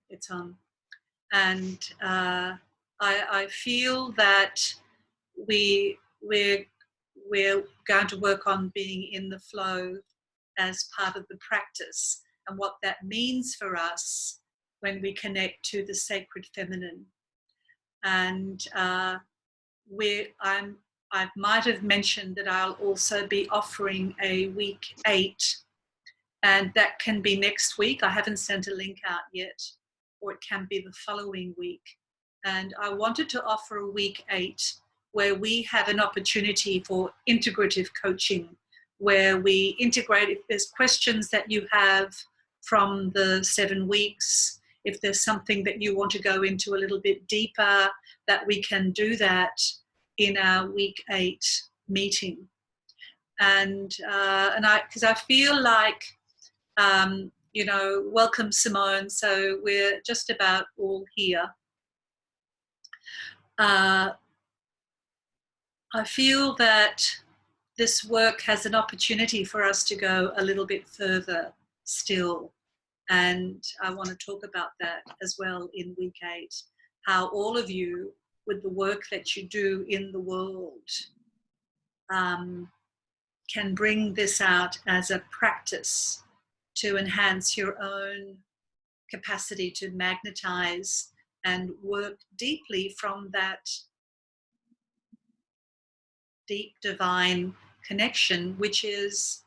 It's on. And I feel that we're going to work on being in the flow as part of the practice, and what that means for us when we connect to the sacred feminine. And I might have mentioned that I'll also be offering a week 8, and that can be next week. I haven't sent a link out yet, or it can be the following week. And I wanted to offer a week 8 where we have an opportunity for integrative coaching, where we integrate, if there's questions that you have from the 7 weeks, if there's something that you want to go into a little bit deeper, that we can do that in our week 8 meeting. And because I feel like, you know, welcome Simone. So we're just about all here. I feel that this work has an opportunity for us to go a little bit further still. And I want to talk about that as well in week 8, how all of you, with the work that you do in the world, can bring this out as a practice to enhance your own capacity to magnetize and work deeply from that deep divine connection, which is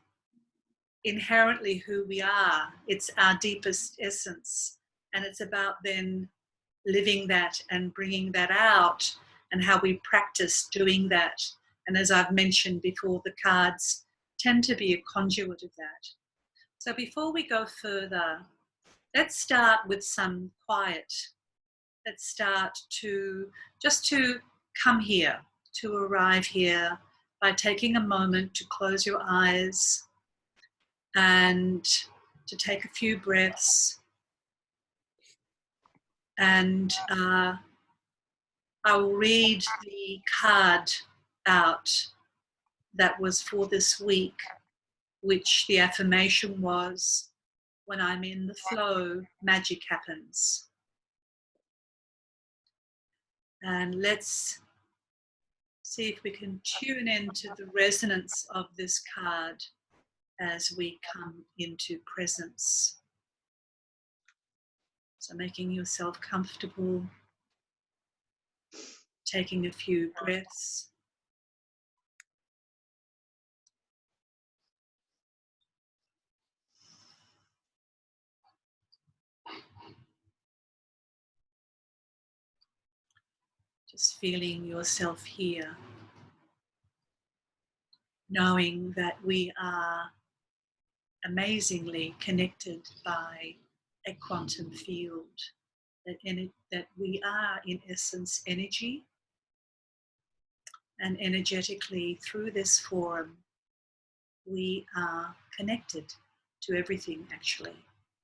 inherently who we are. It's our deepest essence, and it's about then living that and bringing that out, and how we practice doing that. And as I've mentioned before, the cards tend to be a conduit of that. So before we go further, let's start with some quiet. Let's start to just to come here, to arrive here by taking a moment to close your eyes and to take a few breaths. And I will read the card out that was for this week, which the affirmation was, when I'm in the flow, magic happens. And let's see if we can tune into the resonance of this card as we come into presence. So making yourself comfortable, taking a few breaths. Just feeling yourself here, knowing that we are amazingly connected by a quantum field, that we are in essence energy, and energetically through this forum we are connected to everything actually,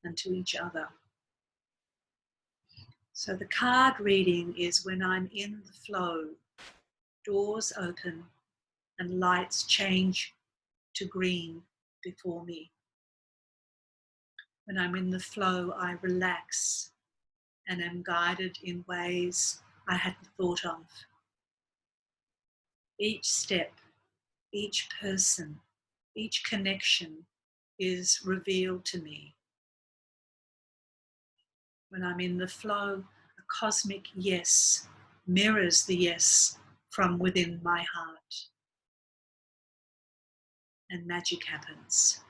and to each other. So the card reading is, when I'm in the flow, doors open and lights change to green before me. When I'm in the flow, I relax and am guided in ways I hadn't thought of. Each step, each person, each connection is revealed to me. When I'm in the flow, a cosmic yes mirrors the yes from within my heart, and magic happens.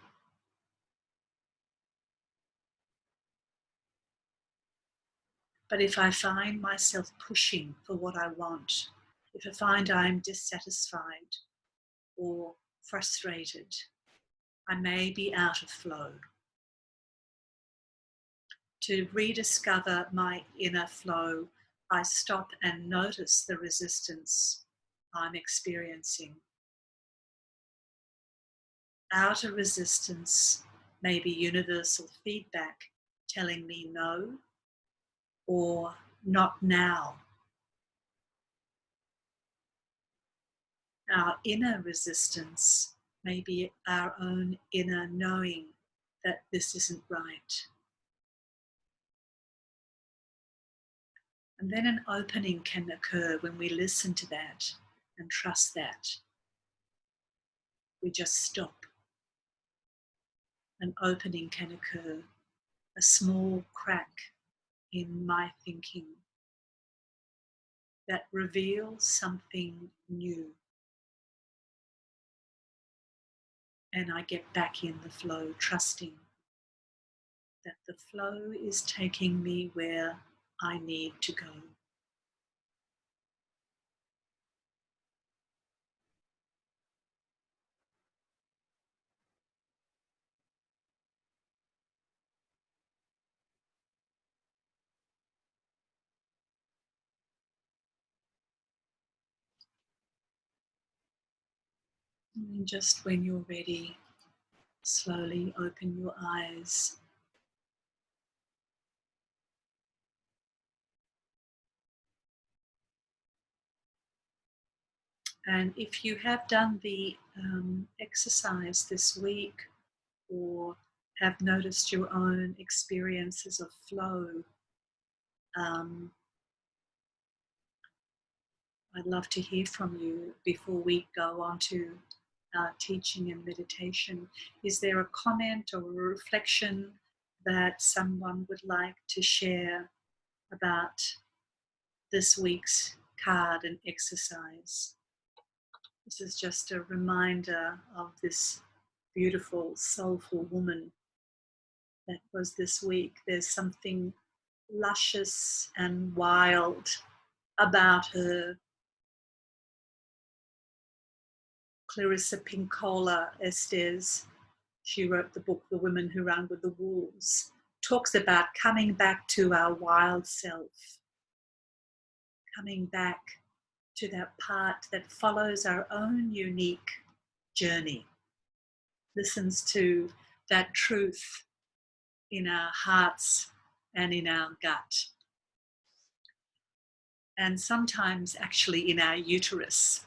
But if I find myself pushing for what I want, if I find I'm dissatisfied or frustrated, I may be out of flow. To rediscover my inner flow, I stop and notice the resistance I'm experiencing. Outer resistance may be universal feedback telling me no, or not now. Our inner resistance may be our own inner knowing that this isn't right. And then an opening can occur when we listen to that and trust that. We just stop. An opening can occur, a small crack in my thinking that reveals something new. And I get back in the flow, trusting that the flow is taking me where I need to go. And just when you're ready, slowly open your eyes. And if you have done the exercise this week or have noticed your own experiences of flow, I'd love to hear from you before we go on to our teaching and meditation. Is there a comment or a reflection that someone would like to share about this week's card and exercise? This is just a reminder of this beautiful, soulful woman that was this week. There's something luscious and wild about her. Clarissa Pinkola Estes, she wrote the book The Women Who Run with the Wolves, talks about coming back to our wild self, coming back to that part that follows our own unique journey, listens to that truth in our hearts and in our gut, and sometimes actually in our uterus.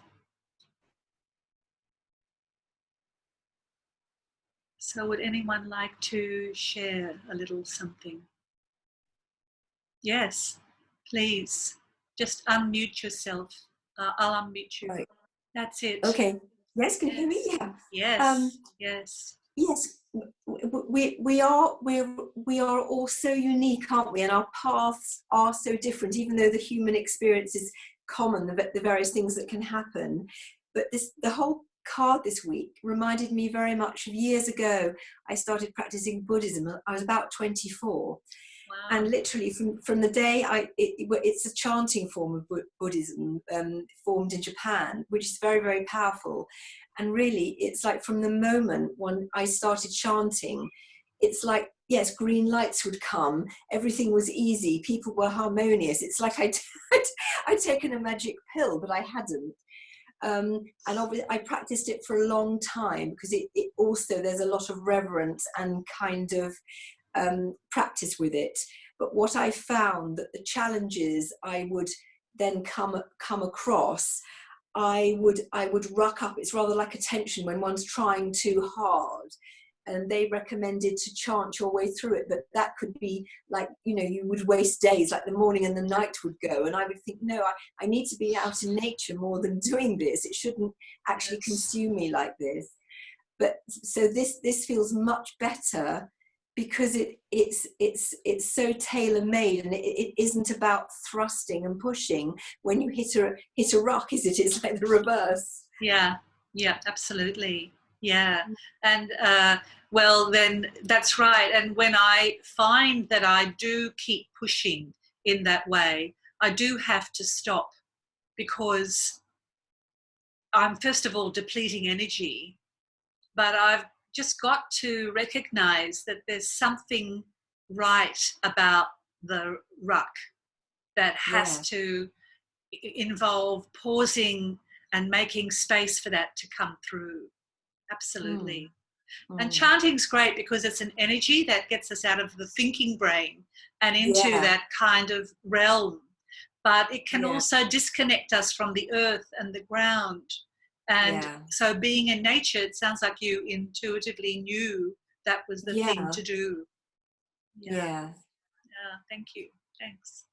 So would anyone like to share a little something? Yes, please. Just unmute yourself. I'll unmute you. Right. That's it. Okay. Yes, can you hear me? Yes. Yeah. Yes. Yes. We are all so unique, aren't we? And our paths are so different, even though the human experience is common, the various things that can happen. But the whole card this week reminded me very much of years ago. I started practicing Buddhism. I was about 24. Wow. And literally from the day it's a chanting form of Buddhism formed in Japan, which is very, very powerful. And really, it's like from the moment when I started chanting, it's like, yes, green lights would come. Everything was easy. People were harmonious. It's like I'd taken a magic pill, but I hadn't. And obviously I practiced it for a long time because it also, there's a lot of reverence and kind of practice with it. But what I found that the challenges I would then come across, I would ruck up. It's rather like a tension when one's trying too hard. And they recommended to chant your way through it, but that could be like, you would waste days, like the morning and the night would go. And I would think, no, I need to be out in nature more than doing this. It shouldn't actually consume me like this. But so this feels much better because it's so tailor-made, and it isn't about thrusting and pushing. When you hit a rock, it's like the reverse. Yeah, absolutely. Yeah. And well, then that's right. And when I find that I do keep pushing in that way, I do have to stop, because I'm first of all depleting energy, but I've just got to recognize that there's something right about the ruck that has to involve pausing and making space for that to come through. Absolutely. And chanting's great because it's an energy that gets us out of the thinking brain and into that kind of realm. But it can also disconnect us from the earth and the ground. And so being in nature, it sounds like you intuitively knew that was the thing to do. Yeah. Thank you. Thanks.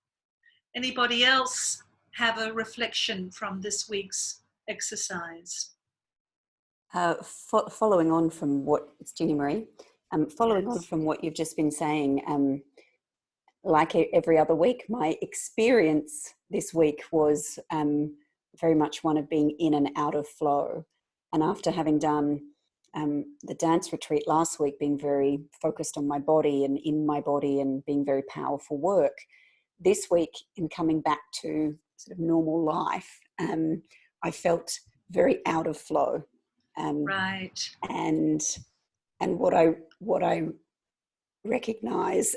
Anybody else have a reflection from this week's exercise? Following on from what, it's Jeannie Marie, following on Yes. from what you've just been saying, like every other week, my experience this week was very much one of being in and out of flow. And after having done the dance retreat last week, being very focused on my body and in my body and being very powerful work, this week in coming back to sort of normal life, I felt very out of flow. Right. And what I recognize,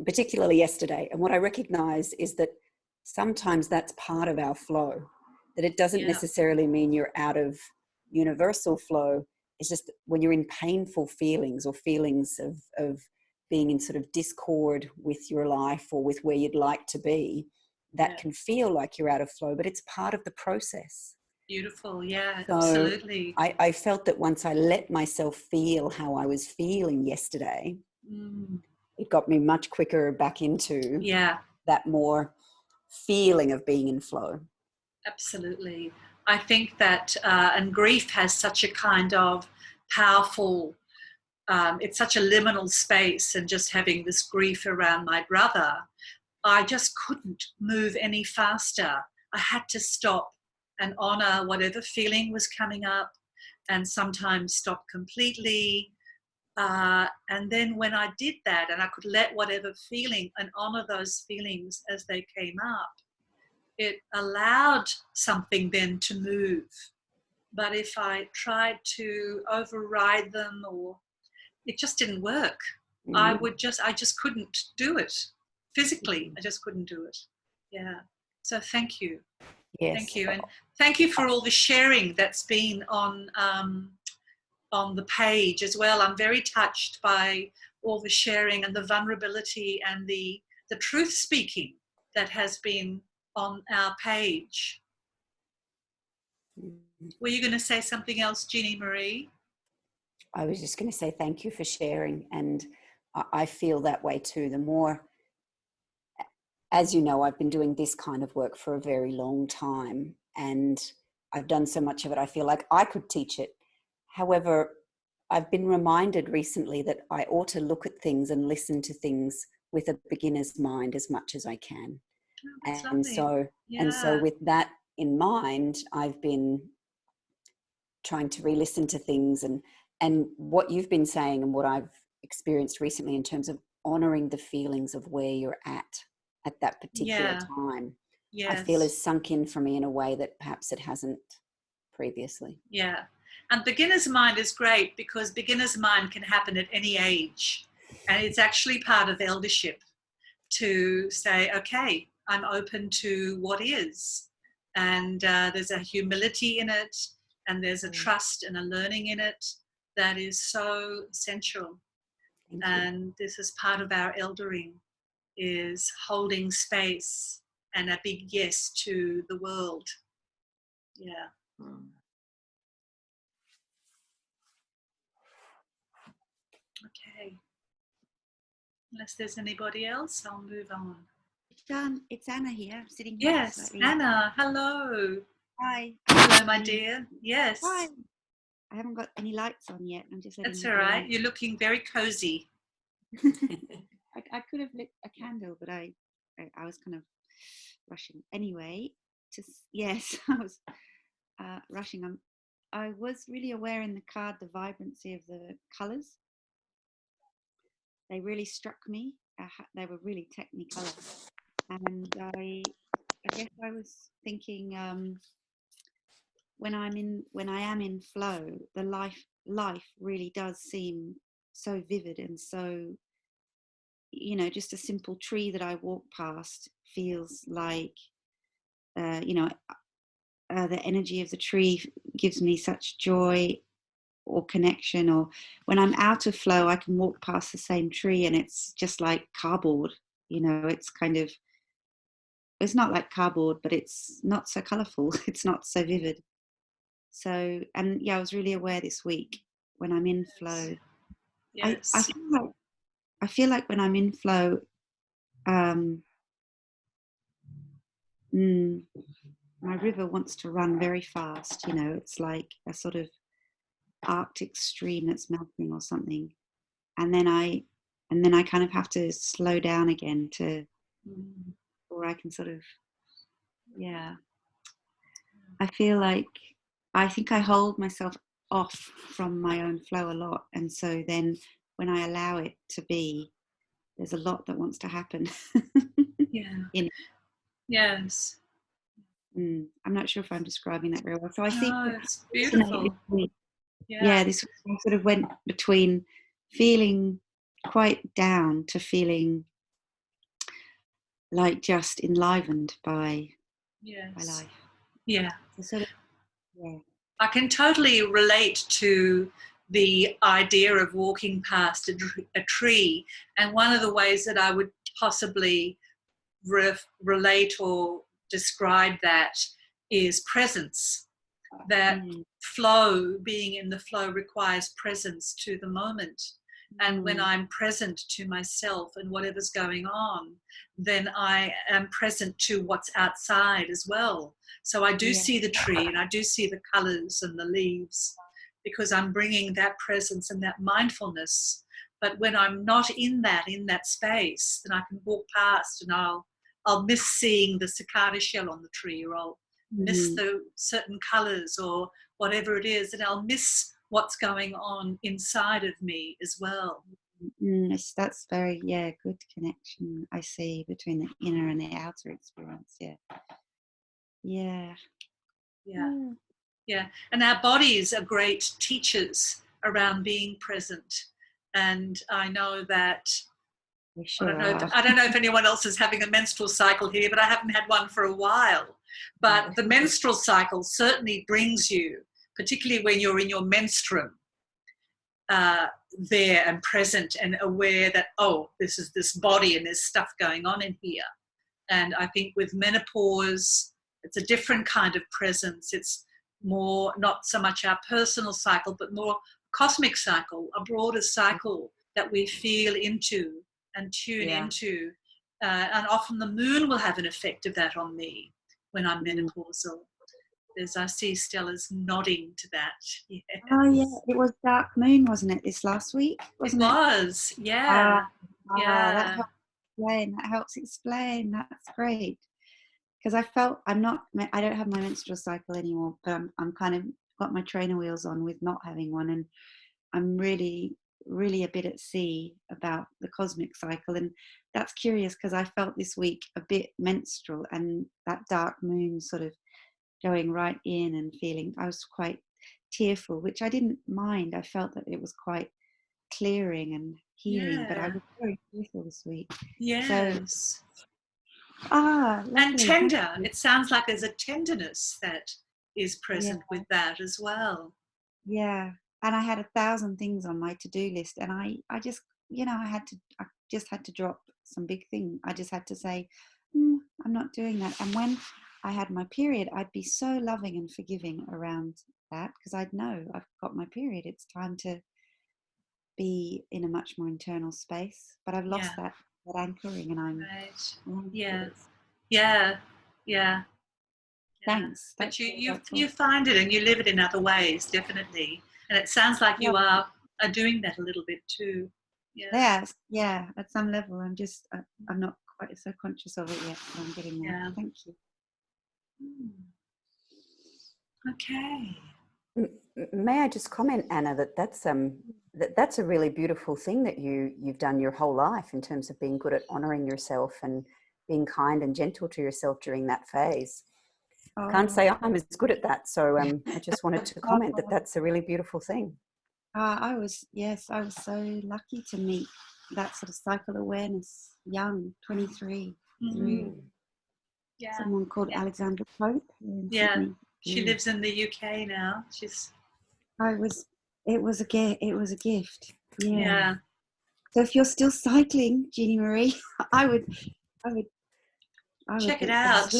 particularly yesterday, and what I recognize is that sometimes that's part of our flow, that it doesn't Yeah. necessarily mean you're out of universal flow. It's just when you're in painful feelings or feelings of being in sort of discord with your life or with where you'd like to be, that can feel like you're out of flow, but it's part of the process. Beautiful. Yeah, So absolutely. I felt that once I let myself feel how I was feeling yesterday, it got me much quicker back into that more feeling of being in flow. Absolutely. I think that, and grief has such a kind of powerful, it's such a liminal space, and just having this grief around my brother, I just couldn't move any faster. I had to stop and honor whatever feeling was coming up, and sometimes stop completely. And then when I did that, and I could let whatever feeling and honor those feelings as they came up, it allowed something then to move. But if I tried to override them, or it just didn't work, I just couldn't do it physically. I just couldn't do it. Yeah. So thank you. Yes. Thank you. And thank you for all the sharing that's been on the page as well. I'm very touched by all the sharing and the vulnerability and the truth speaking that has been on our page. Were you going to say something else, Jeannie Marie? I was just going to say thank you for sharing. And I feel that way too. The more, as you know, I've been doing this kind of work for a very long time, and I've done so much of it, I feel like I could teach it. However, I've been reminded recently that I ought to look at things and listen to things with a beginner's mind as much as I can. Oh, and so with that in mind, I've been trying to re-listen to things, and what you've been saying and what I've experienced recently in terms of honoring the feelings of where you're at that particular time, I feel has sunk in for me in a way that perhaps it hasn't previously. Yeah. And beginner's mind is great, because beginner's mind can happen at any age. And it's actually part of eldership to say, okay, I'm open to what is. And there's a humility in it, and there's a trust and a learning in it that is so essential. And this is part of our eldering, is holding space and a big yes to the world. Yeah. Okay. Unless there's anybody else, I'll move on. It's Anna here, sitting here. Yes, Anna, hello. Hi. Hello, my dear. Yes. Hi. I haven't got any lights on yet. I'm just letting That's all right. You're looking very cozy. I could have lit a candle, but I was kind of rushing. Anyway, yes, I was rushing. I was really aware in the card the vibrancy of the colours. They really struck me. They were really technicolor, and I guess I was thinking when I am in flow, the life really does seem so vivid, and so, just a simple tree that I walk past feels like the energy of the tree gives me such joy or connection. Or when I'm out of flow, I can walk past the same tree and it's just like cardboard. It's not like cardboard, but it's not so colorful. It's not so vivid. So, and I was really aware this week when I'm in flow. Yes. I feel like when I'm in flow, my river wants to run very fast. You know, it's like a sort of Arctic stream that's melting or something, and then I kind of have to slow down again or I can sort of, I feel like I think I hold myself off from my own flow a lot, and so then when I allow it to be, there's a lot that wants to happen. Yes. I'm not sure if I'm describing that very well. So I think it's beautiful. This week I sort of went between feeling quite down to feeling like just enlivened by life. Yeah. So sort of, I can totally relate to the idea of walking past a tree, and one of the ways that I would possibly relate or describe that is presence. That flow, being in the flow, requires presence to the moment. And when I'm present to myself and whatever's going on, then I am present to what's outside as well. So I do see the tree and I do see the colours and the leaves, because I'm bringing that presence and that mindfulness. But when I'm not in that space, then I can walk past and I'll miss seeing the cicada shell on the tree, or I'll miss the certain colours or whatever it is, and I'll miss what's going on inside of me as well. That's very good connection I see between the inner and the outer experience. And our bodies are great teachers around being present, and I know that I don't know if anyone else is having a menstrual cycle here, but I haven't had one for a while. But the menstrual cycle certainly brings you, particularly when you're in your menstruum, there and present and aware that, this is this body and there's stuff going on in here. And I think with menopause, it's a different kind of presence. It's more not so much our personal cycle, but more cosmic cycle, a broader cycle that we feel into and tune into. And often the moon will have an effect of that on me when I'm menopausal. I see Stella's nodding to that. Yes. Oh yeah, it was dark moon, wasn't it, this last week? Wasn't it? Was, yeah. That helps explain. That's great. Because I felt I don't have my menstrual cycle anymore, but I'm kind of got my trainer wheels on with not having one, and I'm really a bit at sea about the cosmic cycle. And that's curious because I felt this week a bit menstrual, and that dark moon sort of going right in and feeling, I was quite tearful, which I didn't mind. I felt that it was quite clearing and healing, but I was very tearful this week. Yes. And tender. It sounds like there's a tenderness that is present with that as well. Yeah. And I had 1,000 things on my to-do list, and I just, I just had to drop some big thing. I just had to say, I'm not doing that. And when I had my period, I'd be so loving and forgiving around that, because I'd know I've got my period. It's time to be in a much more internal space. But I've lost that anchoring, and I'm Thanks. But you find it and you live it in other ways, definitely. And it sounds like you are doing that a little bit too. Yes, at some level. I'm not quite so conscious of it yet, but I'm getting there. Yeah. Thank you. Okay. May I just comment, Anna, that's a really beautiful thing that you've done your whole life in terms of being good at honouring yourself and being kind and gentle to yourself during that phase. Can't say I'm as good at that, so I just wanted to comment that that's a really beautiful thing. I was so lucky to meet that sort of cycle awareness young, 23. Someone called Alexandra Pope in Sydney. She lives in the UK now. It was a gift. Yeah. So if you're still cycling, Jeannie Marie, I would check it out.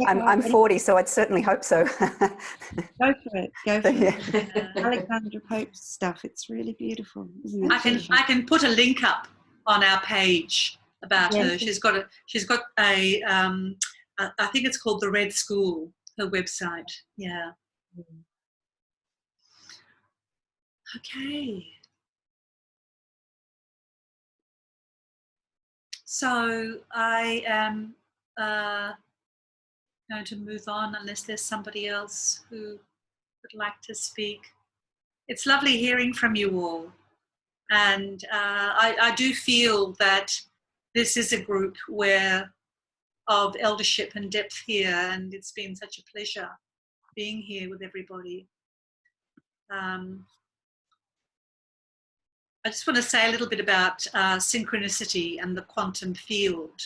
I'm 40, so I'd certainly hope so. Go for it. Alexandra Pope's stuff. It's really beautiful, isn't it? I can put a link up on our page about her. She's got a I think it's called The Red School, her website. Yeah. Okay. So I am going to move on unless there's somebody else who would like to speak. It's lovely hearing from you all. And I do feel that this is a group of eldership and depth here, and it's been such a pleasure being here with everybody. I just want to say a little bit about synchronicity and the quantum field,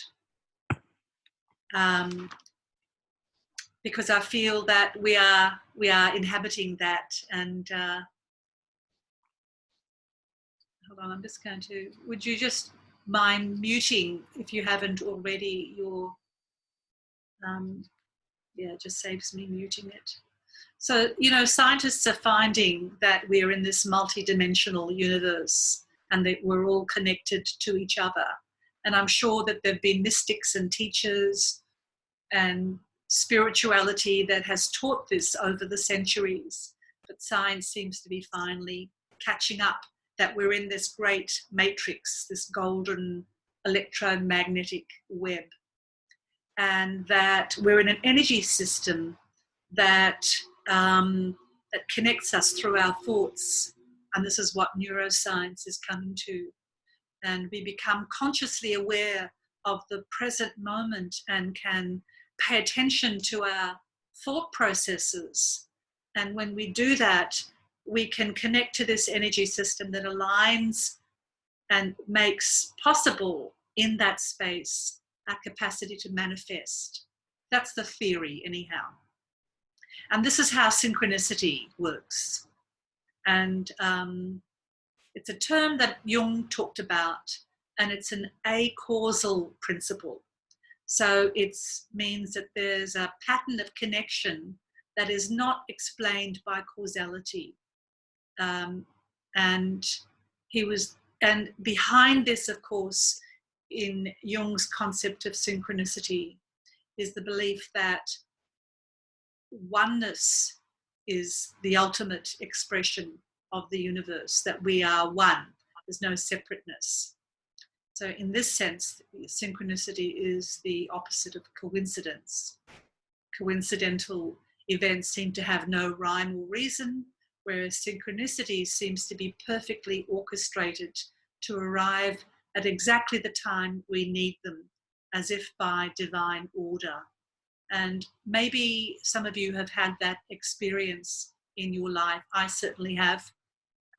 because I feel that we are inhabiting that. And hold on, I'm just going to. Would you just mind muting if you haven't already? Your yeah, it just saves me muting it. So, you know, scientists are finding that we're in this multi-dimensional universe and that we're all connected to each other. And I'm sure that there have been mystics and teachers and spirituality that has taught this over the centuries. But science seems to be finally catching up, that we're in this great matrix, this golden electromagnetic web, and that we're in an energy system that that connects us through our thoughts. And this is what neuroscience is coming to. And we become consciously aware of the present moment and can pay attention to our thought processes. And when we do that, we can connect to this energy system that aligns and makes possible in that space our capacity to manifest. That's the theory, anyhow. And this is how synchronicity works. And it's a term that Jung talked about, and it's an acausal principle. So it means that there's a pattern of connection that is not explained by causality. And behind this, of course, in Jung's concept of synchronicity, is the belief that oneness is the ultimate expression of the universe, that we are one, there's no separateness. So in this sense, synchronicity is the opposite of coincidence. Coincidental events seem to have no rhyme or reason, whereas synchronicity seems to be perfectly orchestrated to arrive at exactly the time we need them, as if by divine order. And maybe some of you have had that experience in your life. I certainly have.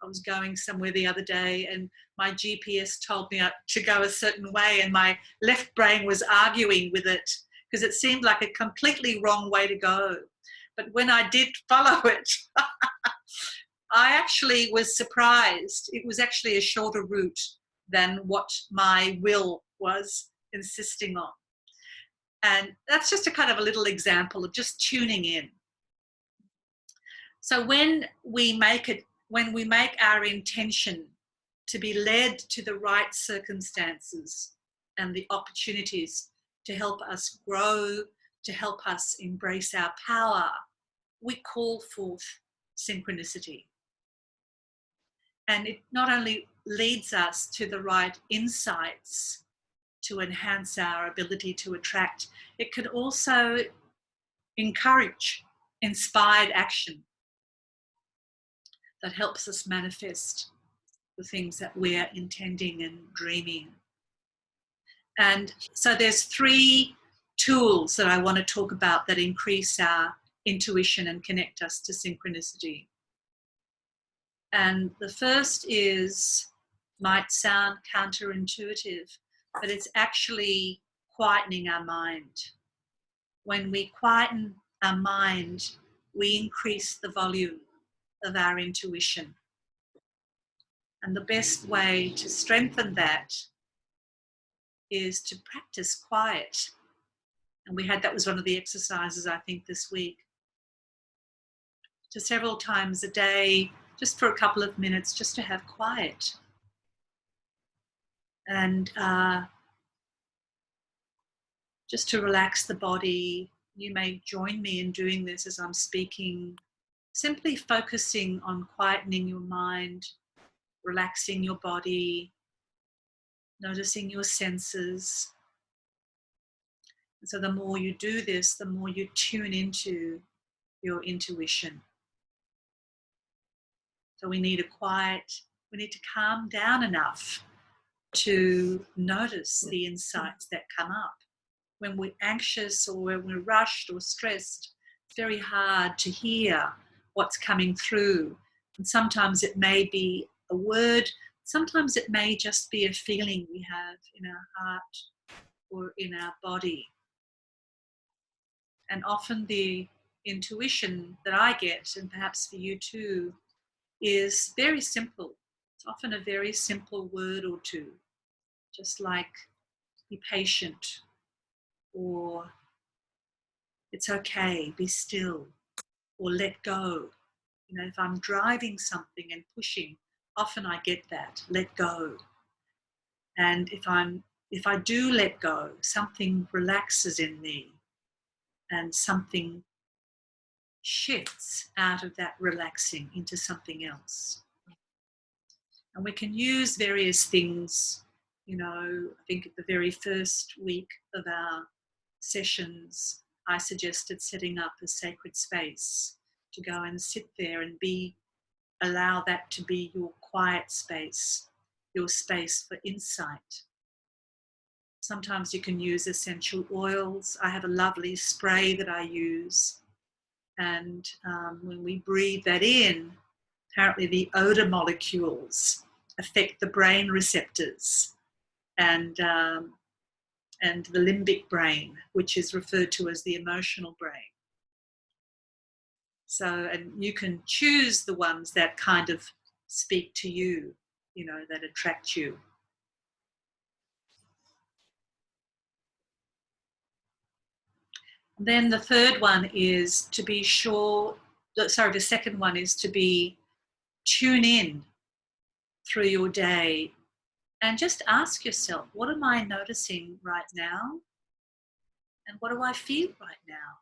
I was going somewhere the other day and my GPS told me to go a certain way, and my left brain was arguing with it because it seemed like a completely wrong way to go. But when I did follow it, I actually was surprised. It was actually a shorter route than what my will was insisting on. And that's just a kind of a little example of just tuning in. So when we make our intention to be led to the right circumstances and the opportunities to help us grow, to help us embrace our power, we call forth synchronicity. And it not only leads us to the right insights to enhance our ability to attract, it can also encourage inspired action that helps us manifest the things that we're intending and dreaming. And so there's 3 tools that I want to talk about that increase our intuition and connect us to synchronicity. And the first might sound counterintuitive, but it's actually quietening our mind. When we quieten our mind, we increase the volume of our intuition. And the best way to strengthen that is to practice quiet. And that was one of the exercises, I think, this week. To several times a day, just for a couple of minutes, just to have quiet. And just to relax the body. You may join me in doing this as I'm speaking, simply focusing on quietening your mind, relaxing your body, noticing your senses. And so the more you do this, the more you tune into your intuition. So we need to calm down enough to notice the insights that come up. When we're anxious or when we're rushed or stressed, it's very hard to hear what's coming through. And sometimes it may be a word, sometimes it may just be a feeling we have in our heart or in our body. And often the intuition that I get, and perhaps for you too, is very simple. It's often a very simple word or two, just like be patient, or it's okay, be still, or let go. You know, if I'm driving something and pushing, often I get that, let go. And if I do let go, something relaxes in me and something shifts out of that relaxing into something else. And we can use various things. You know, I think at the very first week of our sessions, I suggested setting up a sacred space to go and sit there and allow that to be your quiet space, your space for insight. Sometimes you can use essential oils. I have a lovely spray that I use. And when we breathe that in, apparently the odor molecules affect the brain receptors and the limbic brain, which is referred to as the emotional brain. So, and you can choose the ones that kind of speak to you, you know, that attract you. And then the third one is to be sure, sorry, the second one is to tune in through your day and just ask yourself, what am I noticing right now? And what do I feel right now?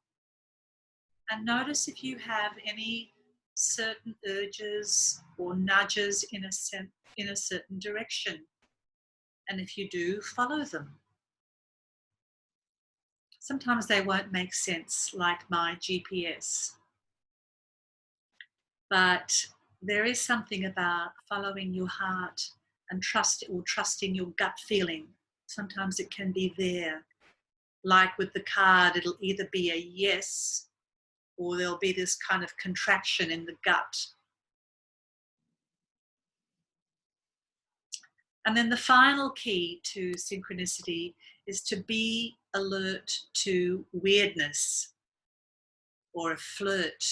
And notice if you have any certain urges or nudges in a certain direction. And if you do, follow them. Sometimes they won't make sense, like my GPS. But there is something about following your heart and trusting your gut feeling. Sometimes it can be there. Like with the card, it'll either be a yes or there'll be this kind of contraction in the gut. And then the final key to synchronicity is to be alert to weirdness or a flirt.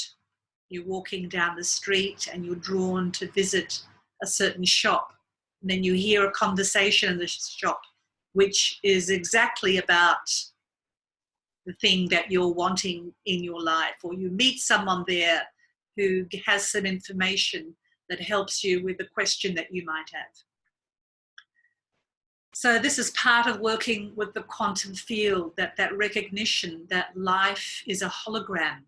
You're walking down the street and you're drawn to visit a certain shop. And then you hear a conversation in the shop, which is exactly about the thing that you're wanting in your life. Or you meet someone there who has some information that helps you with the question that you might have. So this is part of working with the quantum field, that recognition that life is a hologram.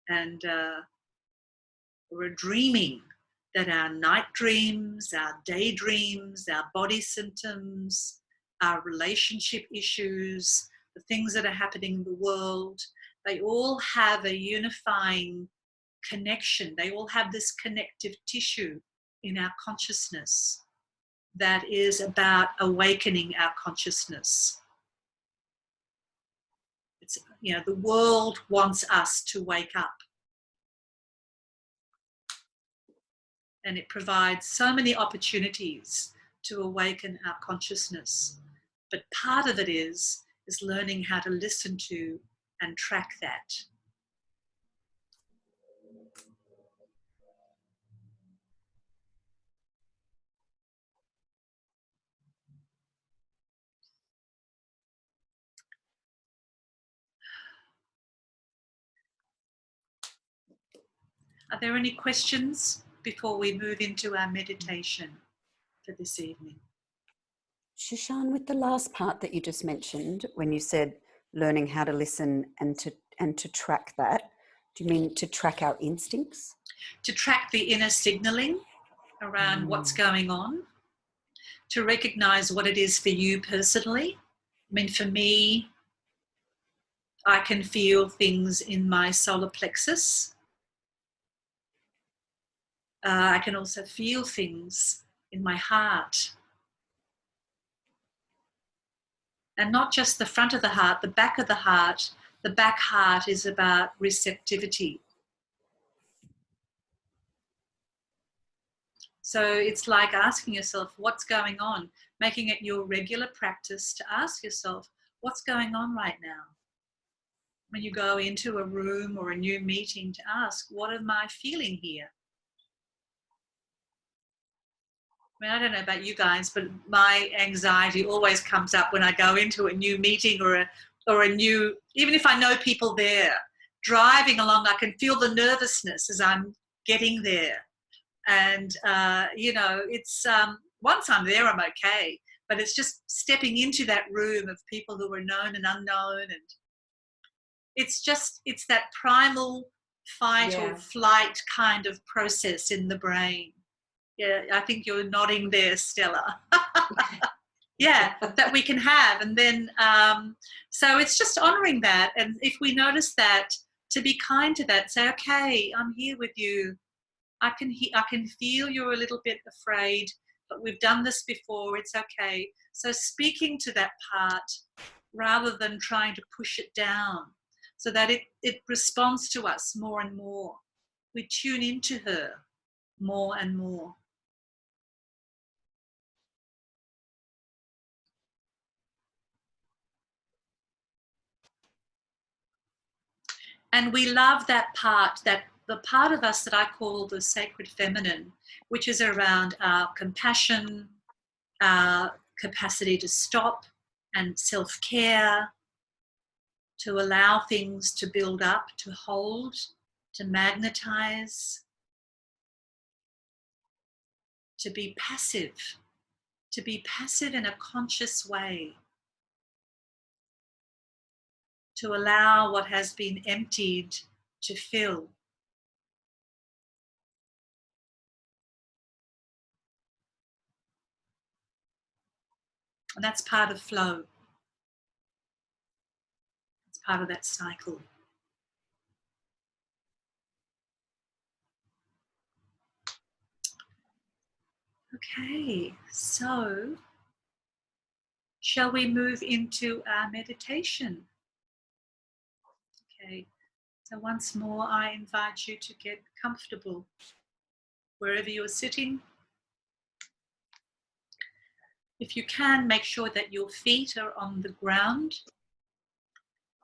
And we're dreaming that our night dreams, our daydreams, our body symptoms, our relationship issues, the things that are happening in the world, they all have a unifying connection. They all have this connective tissue in our consciousness that is about awakening our consciousness. It's, you know, the world wants us to wake up. And it provides so many opportunities to awaken our consciousness. But part of it is learning how to listen to and track that. Are there any questions before we move into our meditation for this evening? Shushan, with the last part that you just mentioned, when you said learning how to listen and to track that, do you mean to track our instincts? To track the inner signaling around what's going on, to recognize what it is for you personally. I mean, for me, I can feel things in my solar plexus. I can also feel things in my heart. And not just the front of the heart, the back of the heart. The back heart is about receptivity. So it's like asking yourself, what's going on? Making it your regular practice to ask yourself, what's going on right now? When you go into a room or a new meeting, to ask, what am I feeling here? I mean, I don't know about you guys, but my anxiety always comes up when I go into a new meeting or a new, even if I know people there, driving along, I can feel the nervousness as I'm getting there. And, it's, once I'm there, I'm okay. But it's just stepping into that room of people who are known and unknown. And it's that primal fight or flight kind of process in the brain. Yeah, I think you're nodding there, Stella. Yeah, that we can have. And then, so it's just honoring that. And if we notice that, to be kind to that, say, okay, I'm here with you. I can feel you're a little bit afraid, but we've done this before. It's okay. So speaking to that part rather than trying to push it down so that it responds to us more and more. We tune into her more and more. And we love that part, that the part of us that I call the sacred feminine, which is around our compassion, our capacity to stop and self-care, to allow things to build up, to hold, to magnetize, to be passive in a conscious way, to allow what has been emptied to fill. And that's part of flow. It's part of that cycle. Okay, so shall we move into our meditation? Okay, so once more I invite you to get comfortable wherever you're sitting. If you can, make sure that your feet are on the ground,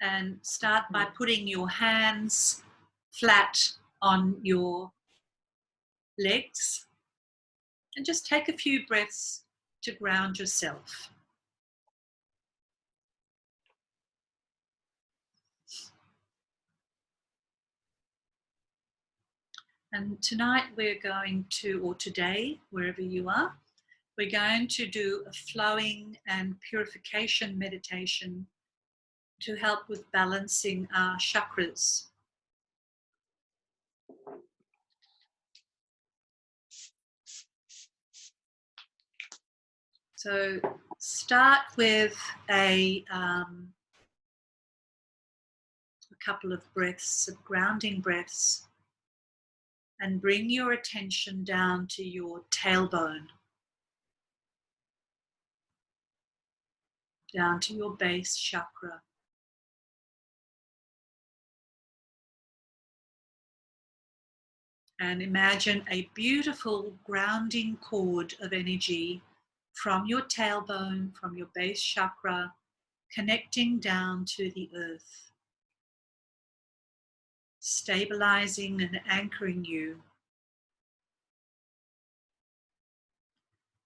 and start by putting your hands flat on your legs, and just take a few breaths to ground yourself. And tonight we're going to, or today, wherever you are, we're going to do a flowing and purification meditation to help with balancing our chakras. So start with a couple of breaths, of grounding breaths, and bring your attention down to your tailbone, down to your base chakra. And imagine a beautiful grounding cord of energy from your tailbone, from your base chakra, connecting down to the earth, stabilizing and anchoring you.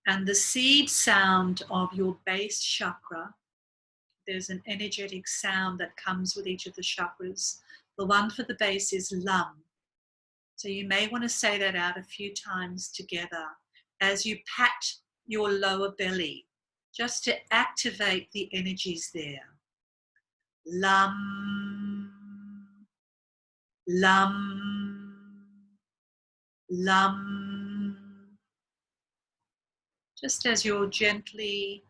And the seed sound of your base chakra, there's an energetic sound that comes with each of the chakras. The one for the base is Lam. So you may want to say that out a few times together as you pat your lower belly. just to activate the energies there. Lam, lam, lam. Just as you're gently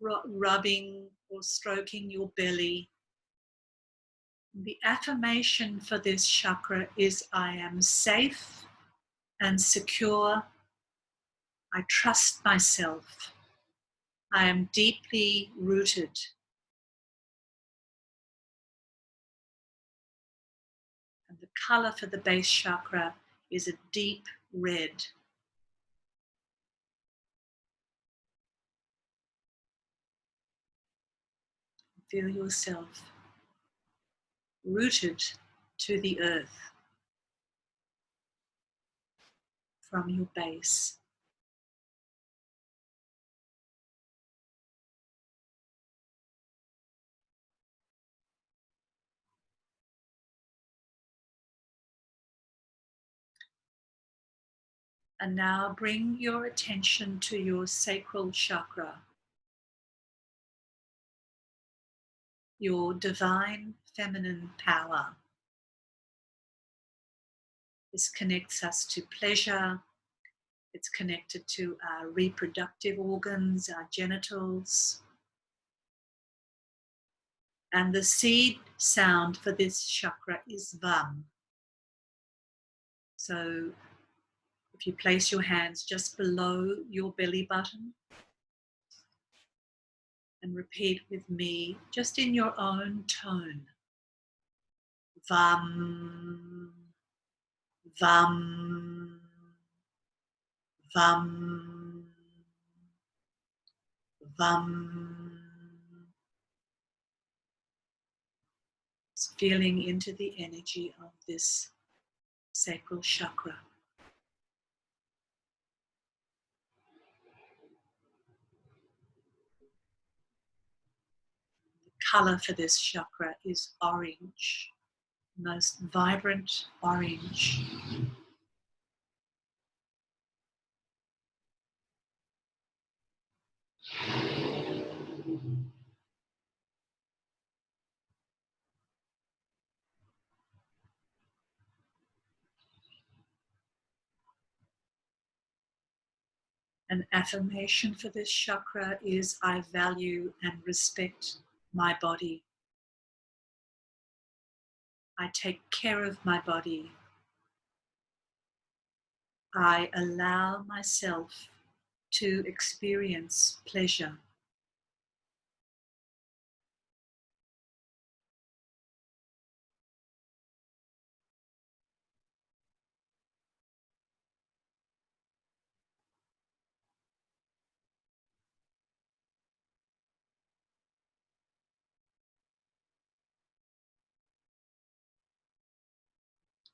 rubbing or stroking your belly. The affirmation for this chakra is I am safe and secure. I trust myself. I am deeply rooted. And the color for the base chakra is a deep red. Feel yourself rooted to the earth from your base. And now bring your attention to your sacral chakra, your divine feminine power. This connects us to pleasure. It's connected to our reproductive organs, our genitals. And the seed sound for this chakra is Vam. So if you place your hands just below your belly button and repeat with me, just in your own tone. Vam, Vam, Vam, Vam. Feeling into the energy of this sacral chakra. The color for this chakra is orange, most vibrant orange. An affirmation for this chakra is I value and respect my body. I take care of my body. I allow myself to experience pleasure.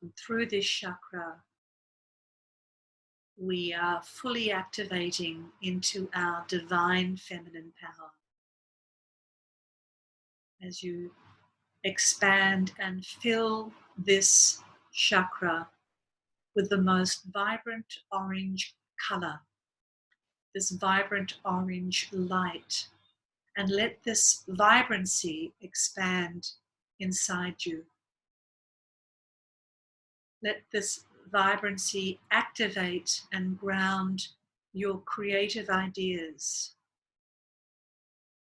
And through this chakra, we are fully activating into our divine feminine power. As you expand and fill this chakra with the most vibrant orange color, this vibrant orange light, and let this vibrancy expand inside you. Let this vibrancy activate and ground your creative ideas.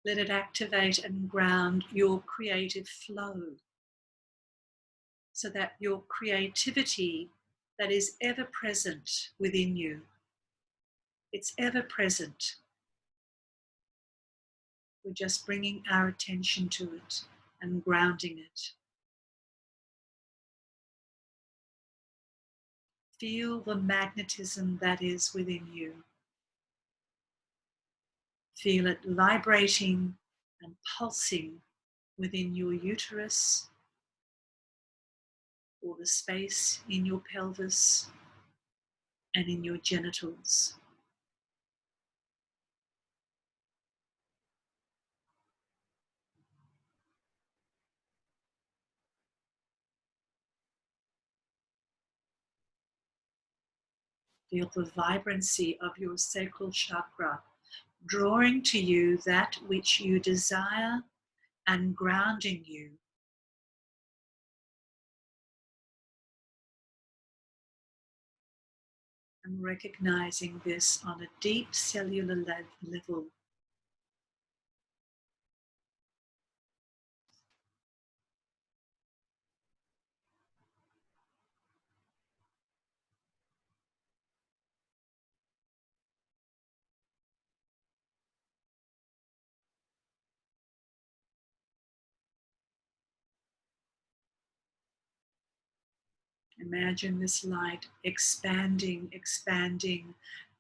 Let it activate and ground your creative flow so that your creativity that is ever present within you, it's ever present. We're just bringing our attention to it and grounding it. Feel the magnetism that is within you. Feel it vibrating and pulsing within your uterus or the space in your pelvis and in your genitals. Feel the vibrancy of your sacral chakra drawing to you that which you desire and grounding you. And recognizing this on a deep cellular level. Imagine this light expanding, expanding,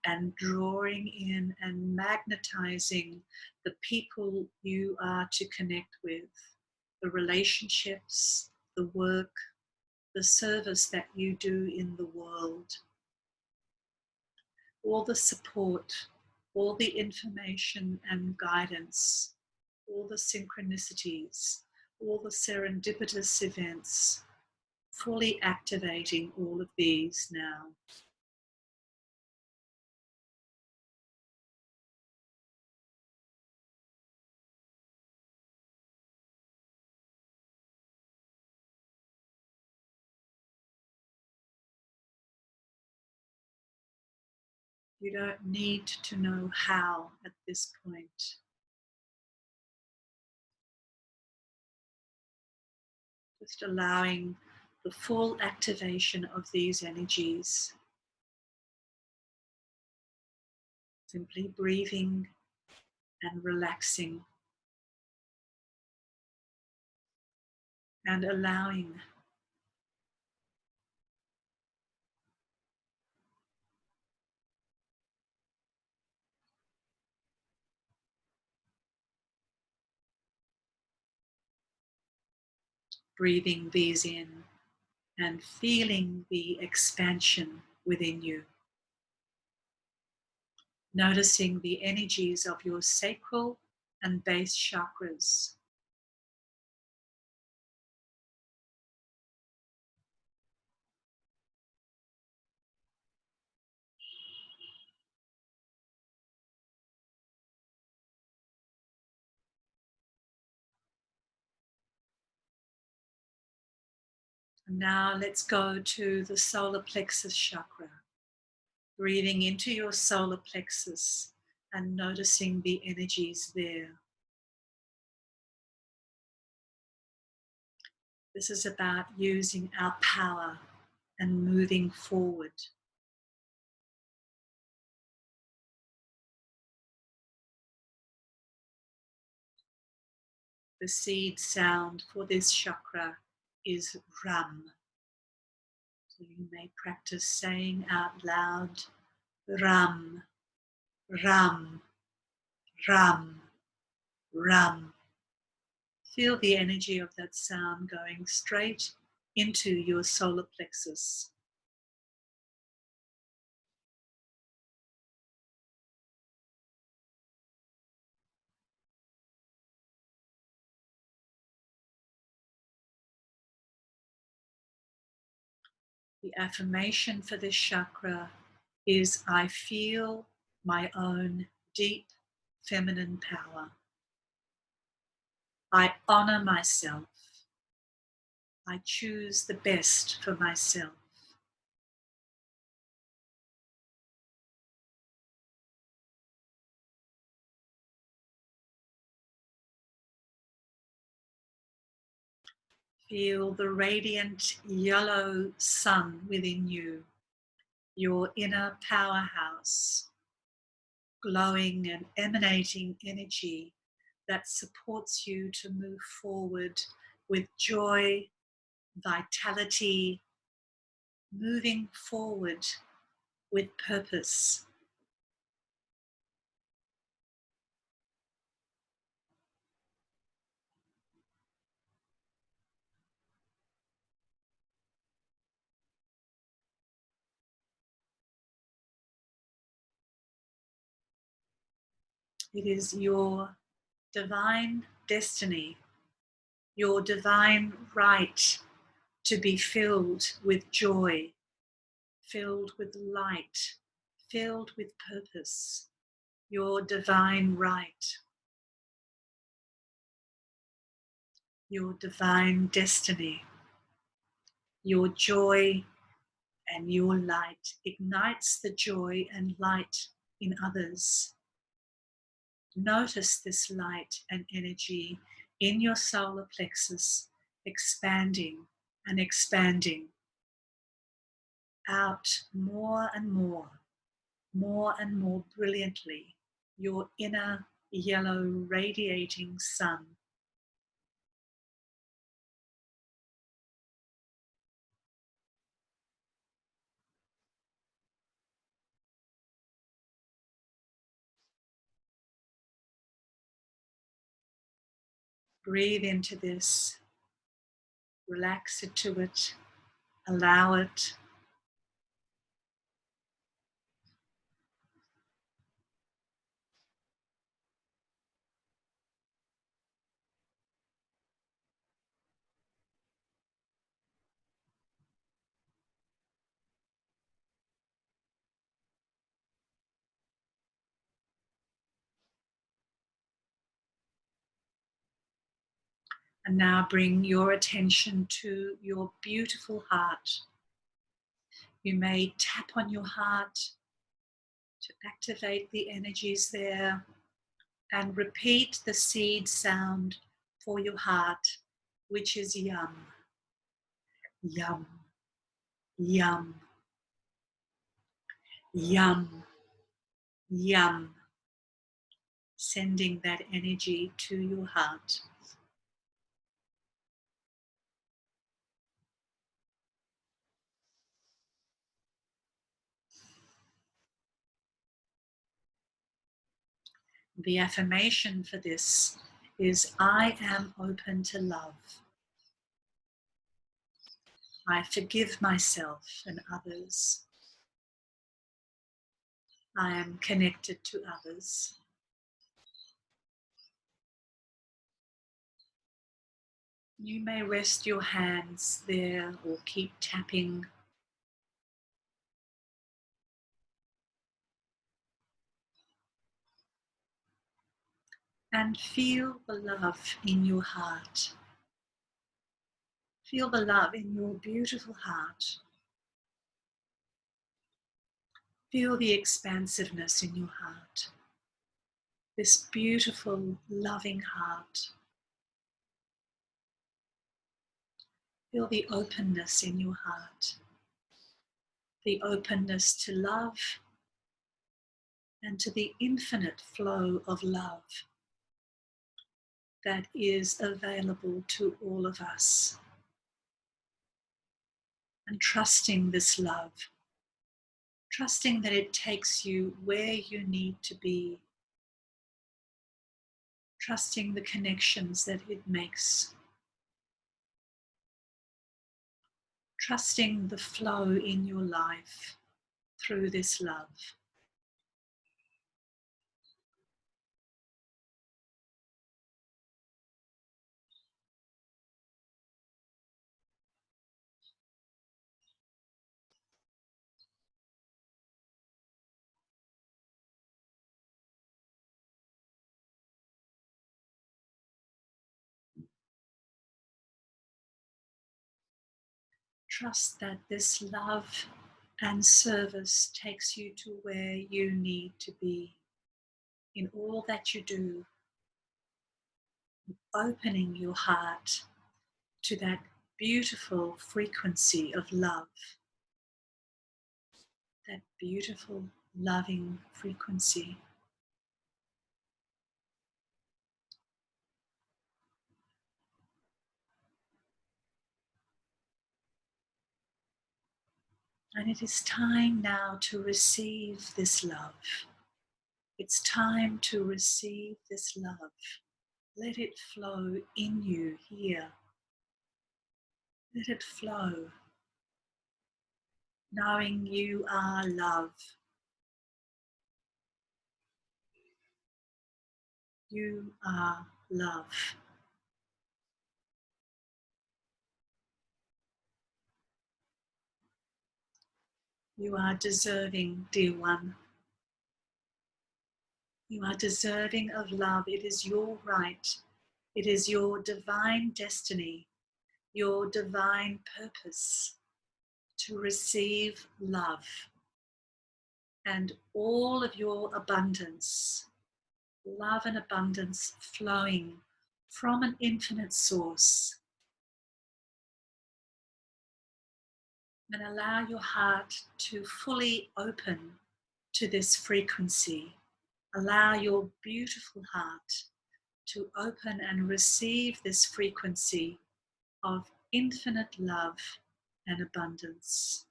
and drawing in and magnetizing the people you are to connect with, the relationships, the work, the service that you do in the world, all the support, all the information and guidance, all the synchronicities, all the serendipitous events, fully activating all of these now. You don't need to know how at this point. Just allowing the full activation of these energies. Simply breathing and relaxing and allowing. Breathing these in and feeling the expansion within you. Noticing the energies of your sacral and base chakras. And now let's go to the solar plexus chakra. Breathing into your solar plexus and noticing the energies there. This is about using our power and moving forward. The seed sound for this chakra is Ram. So you may practice saying out loud, Ram, Ram, Ram, Ram. Feel the energy of that sound going straight into your solar plexus. The affirmation for this chakra is I feel my own deep feminine power. I honor myself. I choose the best for myself. Feel the radiant yellow sun within you, your inner powerhouse, glowing and emanating energy that supports you to move forward with joy, vitality, moving forward with purpose. It is your divine destiny, your divine right to be filled with joy, filled with light, filled with purpose. your divine right, your divine destiny, your joy and your light ignites the joy and light in others. Notice this light and energy in your solar plexus expanding and expanding out more and more and more brilliantly, your inner yellow radiating sun. Breathe into this, relax into it, allow it. And now bring your attention to your beautiful heart. You may tap on your heart to activate the energies there and repeat the seed sound for your heart, which is yum, yum, yum, yum, yum. Sending that energy to your heart. The affirmation for this is I am open to love. I forgive myself and others. I am connected to others. You may rest your hands there or keep tapping. And feel the love in your heart. Feel the love in your beautiful heart. Feel the expansiveness in your heart. This beautiful, loving heart. Feel the openness in your heart. The openness to love and to the infinite flow of love that is available to all of us. And trusting this love, trusting that it takes you where you need to be, trusting the connections that it makes, trusting the flow in your life through this love. Trust that this love and service takes you to where you need to be in all that you do, opening your heart to that beautiful frequency of love, that beautiful, loving frequency. And it is time now to receive this love. It's time to receive this love. Let it flow in you here. Let it flow, knowing you are love. You are love. You are deserving, dear one. You are deserving of love. It is your right. It is your divine destiny, your divine purpose to receive love and all of your abundance, love and abundance flowing from an infinite source. And allow your heart to fully open to this frequency. Allow your beautiful heart to open and receive this frequency of infinite love and abundance.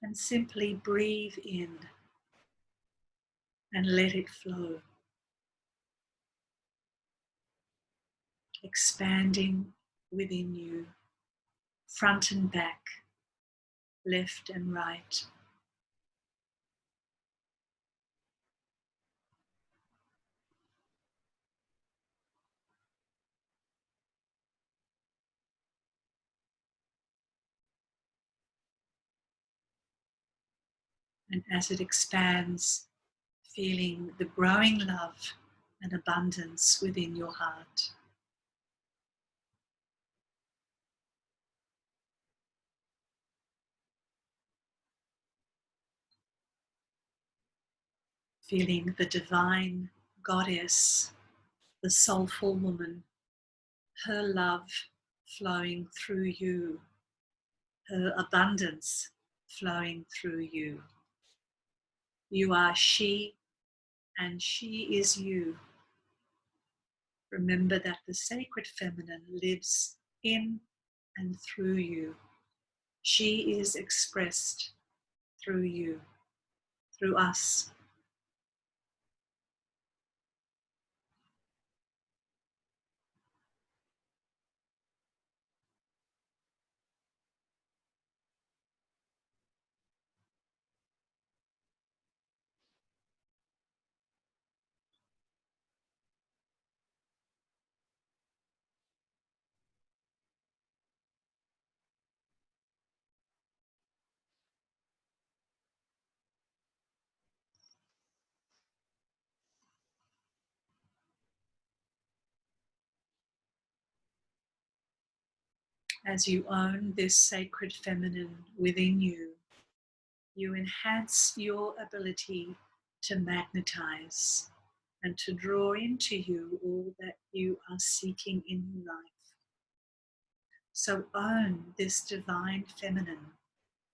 And simply breathe in and let it flow, expanding within you, front and back, left and right. And as it expands, feeling the growing love and abundance within your heart. Feeling the divine goddess, the soulful woman, her love flowing through you, her abundance flowing through you. You are she and she is you. Remember that the sacred feminine lives in and through you. She is expressed through you, through us. As you own this sacred feminine within you, you enhance your ability to magnetize and to draw into you all that you are seeking in life. So own this divine feminine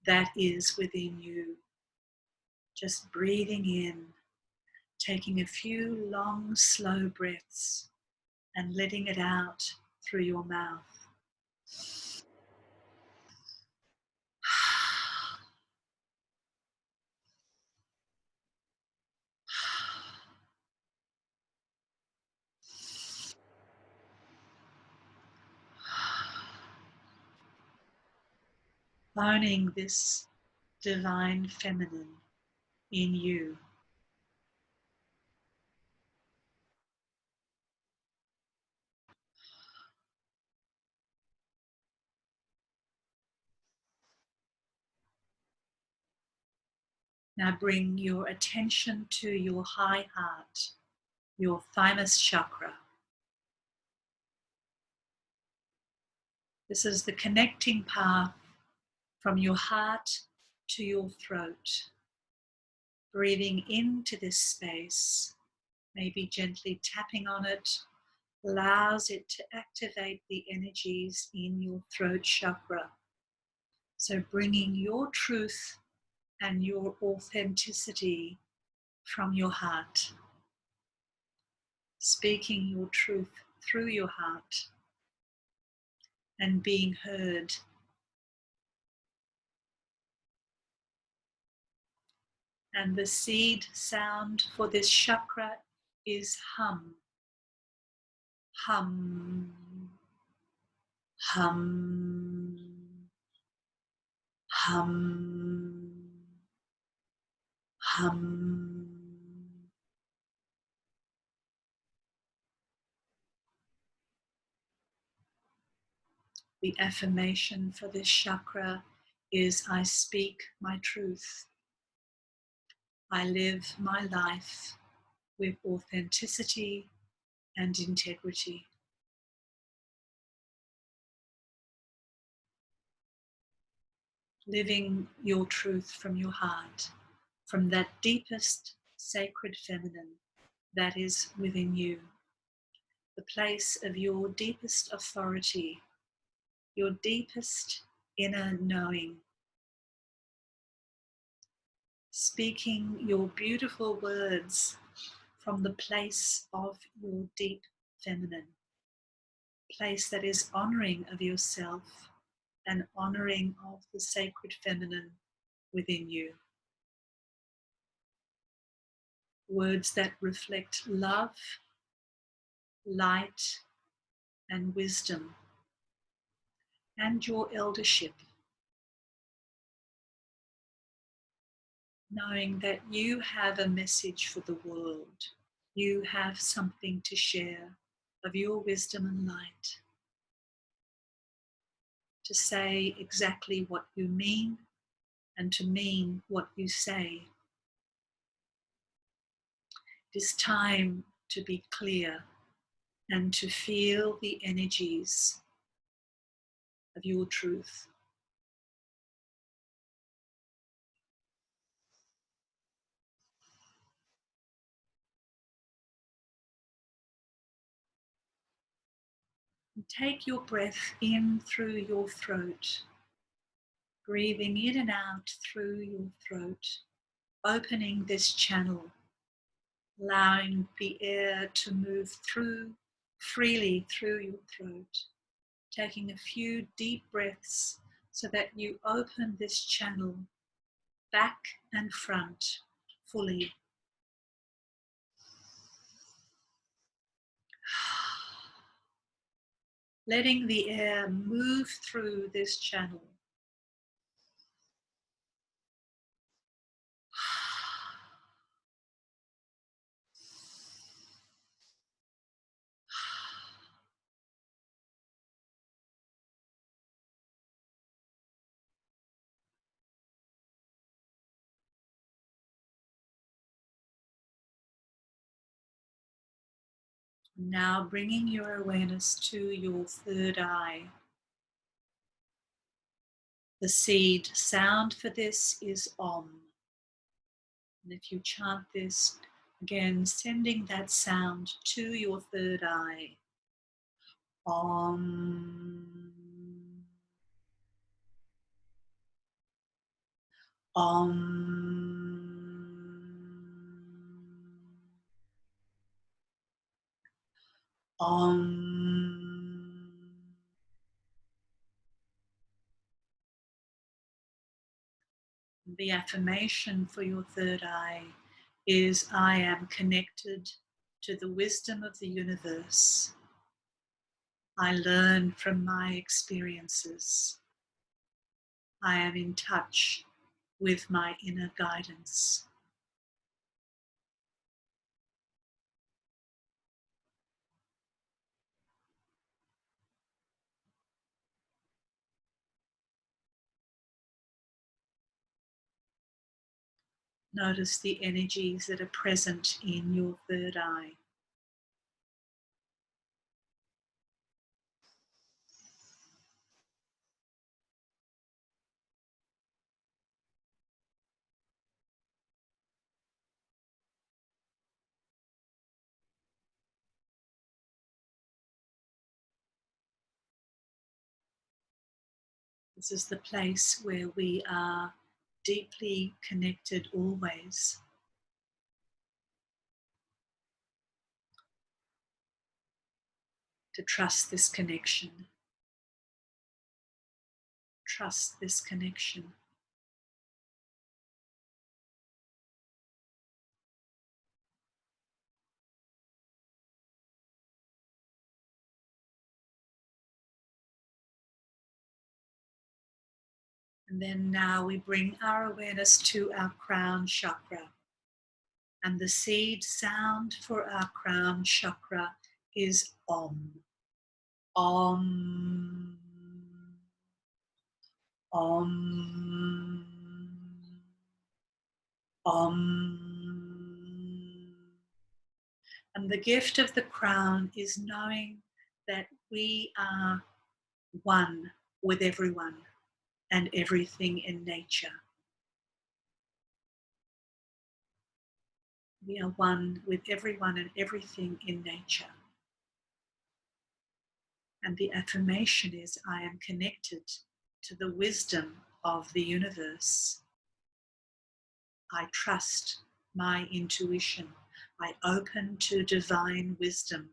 that is within you. Just breathing in, taking a few long, slow breaths and letting it out through your mouth. Owning this divine feminine in you. Now bring your attention to your high heart, your thymus chakra. This is the connecting path from your heart to your throat. Breathing into this space, maybe gently tapping on it, allows it to activate the energies in your throat chakra. So bringing your truth and your authenticity from your heart, speaking your truth through your heart and being heard. And the seed sound for this chakra is hum. Hum. Hum. Hum. Hum. The affirmation for this chakra is I speak my truth. I live my life with authenticity and integrity. Living your truth from your heart, from that deepest sacred feminine that is within you, the place of your deepest authority, your deepest inner knowing, speaking your beautiful words from the place of your deep feminine, place that is honoring of yourself and honoring of the sacred feminine within you. Words that reflect love, light, and wisdom, and your eldership, knowing that you have a message for the world. You have something to share of your wisdom and light, to say exactly what you mean and to mean what you say. It is time to be clear and to feel the energies of your truth. And take your breath in through your throat, breathing in and out through your throat, opening this channel, allowing the air to move through freely through your throat, taking a few deep breaths so that you open this channel back and front fully. Letting the air move through this channel. Now bringing your awareness to your third eye. The seed sound for this is Om. And if you chant this, again, sending that sound to your third eye. Om. Om. Om. The affirmation for your third eye is I am connected to the wisdom of the universe. I learn from my experiences. I am in touch with my inner guidance. Notice the energies that are present in your third eye. This is the place where we are deeply connected always. To trust this connection. Trust this connection. And then now we bring our awareness to our crown chakra. And the seed sound for our crown chakra is Om. Om. Om. Om. And the gift of the crown is knowing that we are one with everyone and everything in nature. We are one with everyone and everything in nature. And the affirmation is, I am connected to the wisdom of the universe. I trust my intuition. I open to divine wisdom.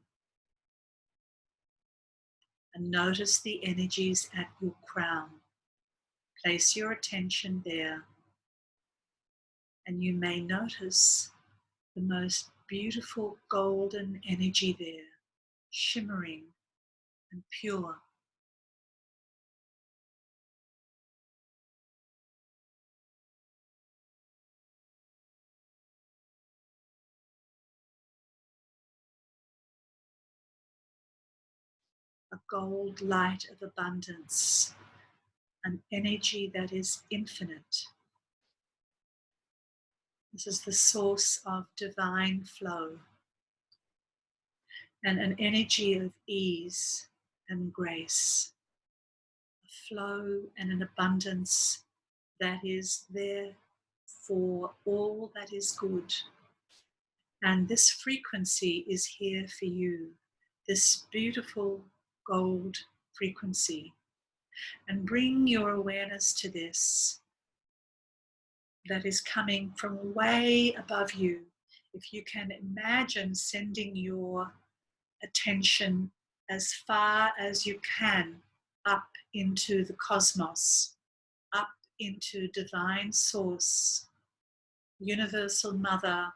And notice the energies at your crown. Place your attention there. And you may notice the most beautiful golden energy there, shimmering and pure. A gold light of abundance, an energy that is infinite. This is the source of divine flow and an energy of ease and grace, a flow and an abundance that is there for all that is good. And this frequency is here for you, this beautiful gold frequency. And bring your awareness to this that is coming from way above you. If you can imagine sending your attention as far as you can up into the cosmos, up into divine source, universal mother,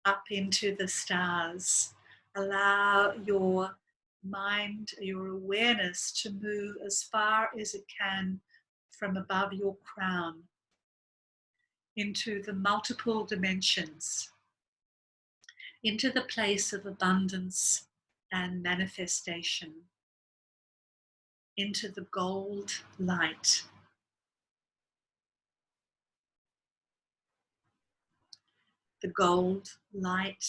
up into the stars. Allow your mind, your awareness to move as far as it can from above your crown into the multiple dimensions, into the place of abundance and manifestation, into the gold light. The gold light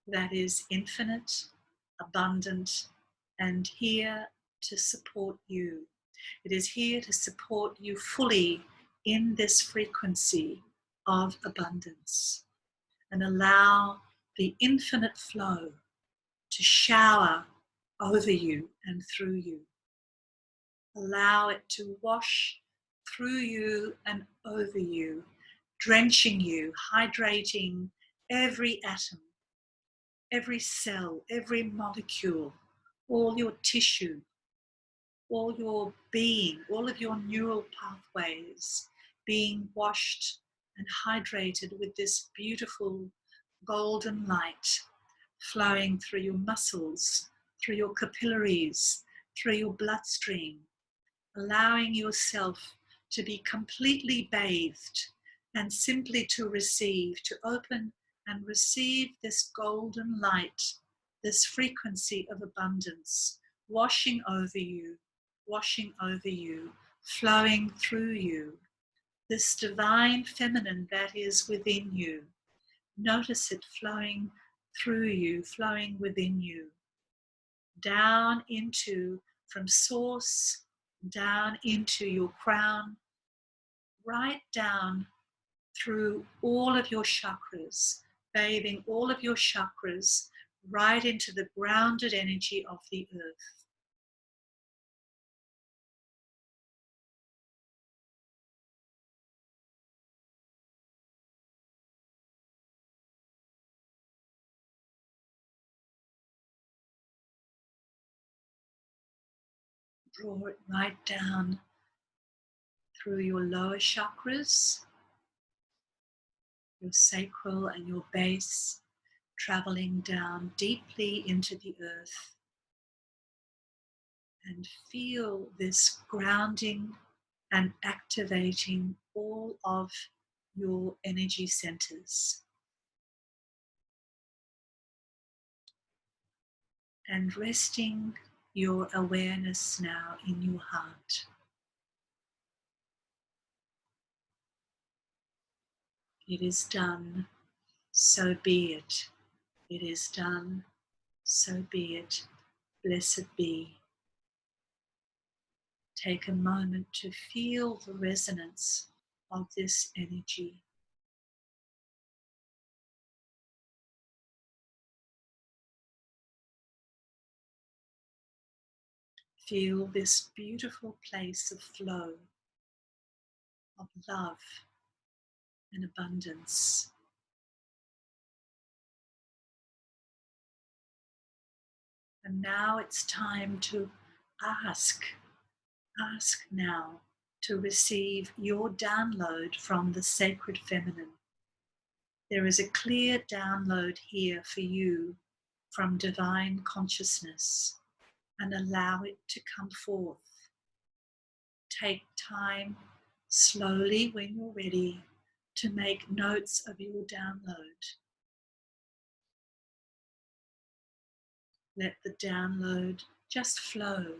that is infinite, abundant, and here to support you. It is here to support you fully in this frequency of abundance, and allow the infinite flow to shower over you and through you. Allow it to wash through you and over you, drenching you, hydrating every atom, every cell, every molecule, all your tissue, all your being, all of your neural pathways being washed and hydrated with this beautiful golden light flowing through your muscles, through your capillaries, through your bloodstream, allowing yourself to be completely bathed and simply to receive, to open and receive this golden light, this frequency of abundance, washing over you, flowing through you, this divine feminine that is within you. Notice it flowing through you, flowing within you, down into, from source, down into your crown, right down through all of your chakras, bathing all of your chakras right into the grounded energy of the earth. Draw it right down through your lower chakras, your sacral and your base, traveling down deeply into the earth. And feel this grounding and activating all of your energy centers. And resting your awareness now in your heart. It is done. So be it. It is done. So be it. Blessed be. Take a moment to feel the resonance of this energy. Feel this beautiful place of flow, of love and abundance. And now it's time to ask now to receive your download from the sacred feminine. There is a clear download here for you from divine consciousness, and allow it to come forth. Take time slowly when you're ready to make notes of your download. Let the download just flow.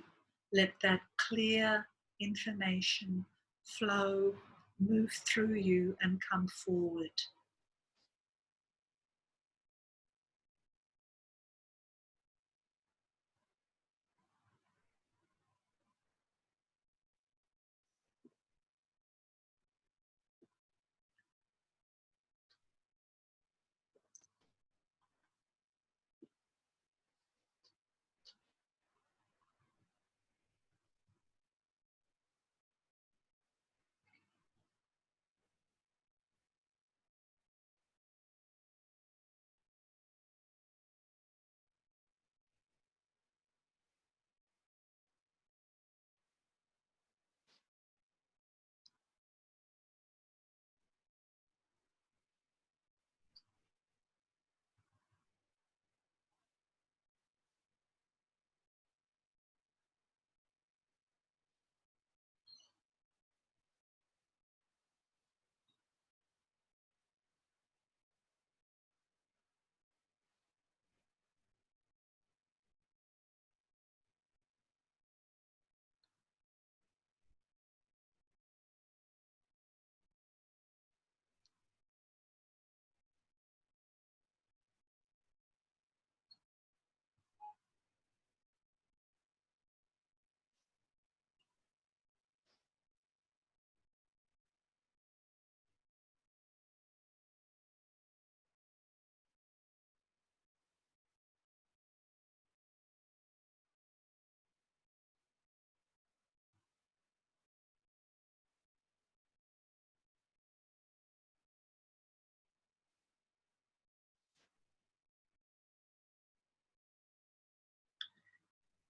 Let that clear information flow, move through you, and come forward.